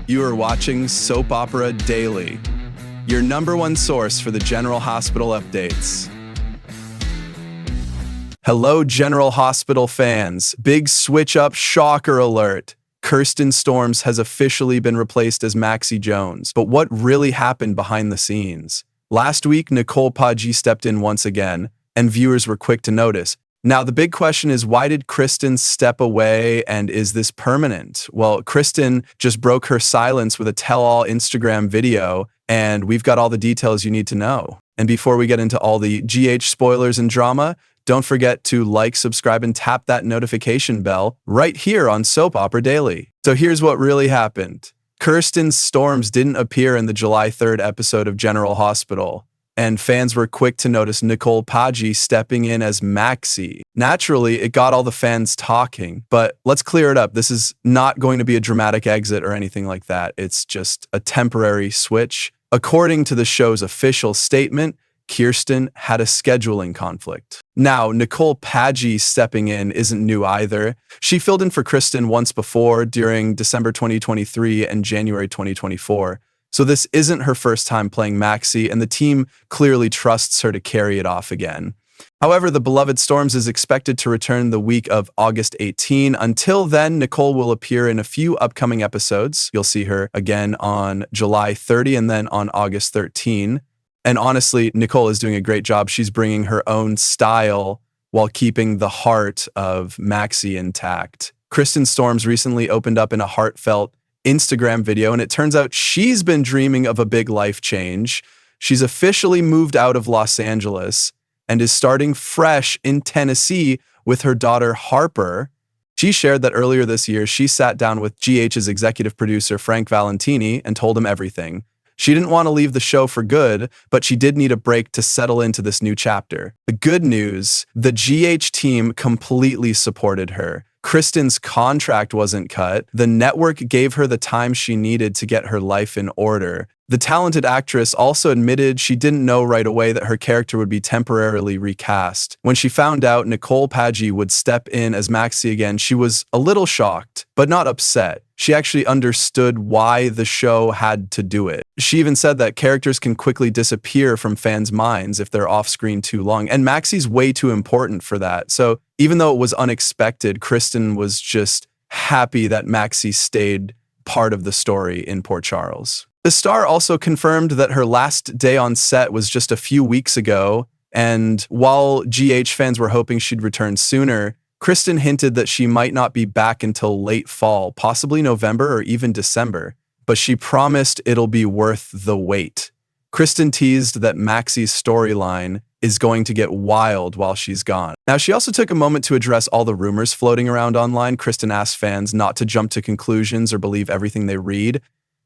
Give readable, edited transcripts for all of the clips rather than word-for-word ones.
You are watching Soap Opera Daily, your #1 source for the General Hospital updates. Hello, General Hospital fans. Big switch-up shocker alert. Kirsten Storms has officially been replaced as Maxie Jones. But what really happened behind the scenes? Last week, Nicole Paggi stepped in once again, and viewers were quick to notice. Now, the big question is, why did Kristen step away, and is this permanent? Well, Kristen just broke her silence with a tell-all Instagram video, and we've got all the details you need to know. And before we get into all the GH spoilers and drama, don't forget to like, subscribe, and tap that notification bell right here on Soap Opera Daily. So here's what really happened. Kirsten Storms didn't appear in the July 3rd episode of General Hospital, and fans were quick to notice Nicole Paggi stepping in as Maxie. Naturally, it got all the fans talking, but let's clear it up. This is not going to be a dramatic exit or anything like that. It's just a temporary switch. According to the show's official statement, Kirsten had a scheduling conflict. Now, Nicole Paggi stepping in isn't new either. She filled in for Kristen once before during December 2023 and January 2024. So this isn't her first time playing Maxie, and the team clearly trusts her to carry it off again. However, the beloved Storms is expected to return the week of August 18. Until then, Nicole will appear in a few upcoming episodes. You'll see her again on July 30 and then on August 13. And honestly, Nicole is doing a great job. She's bringing her own style while keeping the heart of Maxie intact. Kristen Storms recently opened up in a heartfelt Instagram video, and it turns out she's been dreaming of a big life change. She's officially moved out of Los Angeles and is starting fresh in Tennessee with her daughter Harper. She shared that earlier this year, she sat down with GH's executive producer Frank Valentini and told him everything. She didn't want to leave the show for good, but she did need a break to settle into this new chapter. The good news, the GH team completely supported her. Kristen's contract wasn't cut. The network gave her the time she needed to get her life in order. The talented actress also admitted she didn't know right away that her character would be temporarily recast. When she found out Nicole Paggi would step in as Maxie again, she was a little shocked, but not upset. She actually understood why the show had to do it. She even said that characters can quickly disappear from fans' minds if they're off-screen too long, and Maxie's way too important for that. So even though it was unexpected, Kristen was just happy that Maxie stayed part of the story in Port Charles. The star also confirmed that her last day on set was just a few weeks ago, and while GH fans were hoping she'd return sooner, Kristen hinted that she might not be back until late fall, possibly November or even December, but she promised it'll be worth the wait. Kristen teased that Maxie's storyline is going to get wild while she's gone. Now, she also took a moment to address all the rumors floating around online. Kristen asked fans not to jump to conclusions or believe everything they read.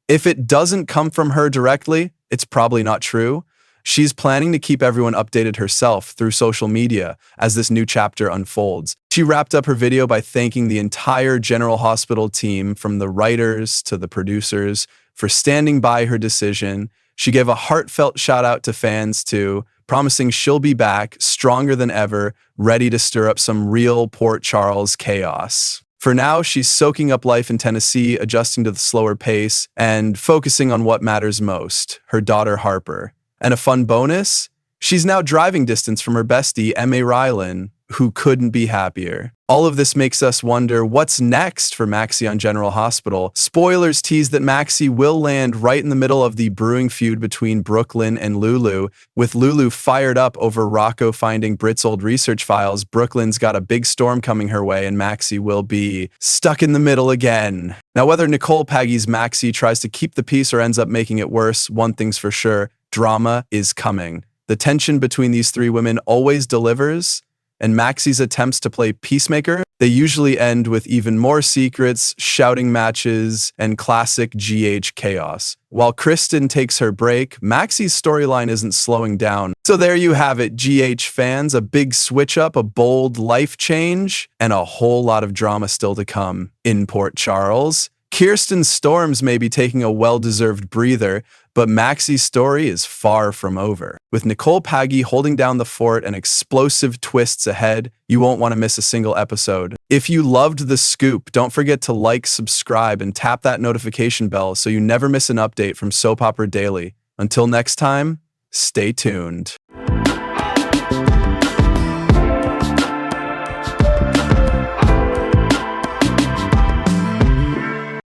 If it doesn't come from her directly, it's probably not true. She's planning to keep everyone updated herself through social media as this new chapter unfolds. She wrapped up her video by thanking the entire General Hospital team, from the writers to the producers, for standing by her decision. She gave a heartfelt shout out to fans too, promising she'll be back stronger than ever, ready to stir up some real Port Charles chaos. For now, she's soaking up life in Tennessee, adjusting to the slower pace, and focusing on what matters most, her daughter Harper. And a fun bonus, she's now driving distance from her bestie, M.A. Rylan, who couldn't be happier. All of this makes us wonder what's next for Maxie on General Hospital. Spoilers tease that Maxie will land right in the middle of the brewing feud between Brooklyn and Lulu. With Lulu fired up over Rocco finding Brit's old research files, Brooklyn's got a big storm coming her way, and Maxie will be stuck in the middle again. Now, whether Nicole Paggi's Maxie tries to keep the peace or ends up making it worse, one thing's for sure, drama is coming. The tension between these three women always delivers, and Maxie's attempts to play peacemaker, they usually end with even more secrets, shouting matches, and classic GH chaos. While Kristen takes her break, Maxie's storyline isn't slowing down. So there you have it, GH fans, a big switch up, a bold life change, and a whole lot of drama still to come in Port Charles. Kirsten Storms may be taking a well-deserved breather, but Maxie's story is far from over. With Nicole Paggi holding down the fort and explosive twists ahead, you won't want to miss a single episode. If you loved the scoop, don't forget to like, subscribe, and tap that notification bell so you never miss an update from Soap Opera Daily. Until next time, stay tuned.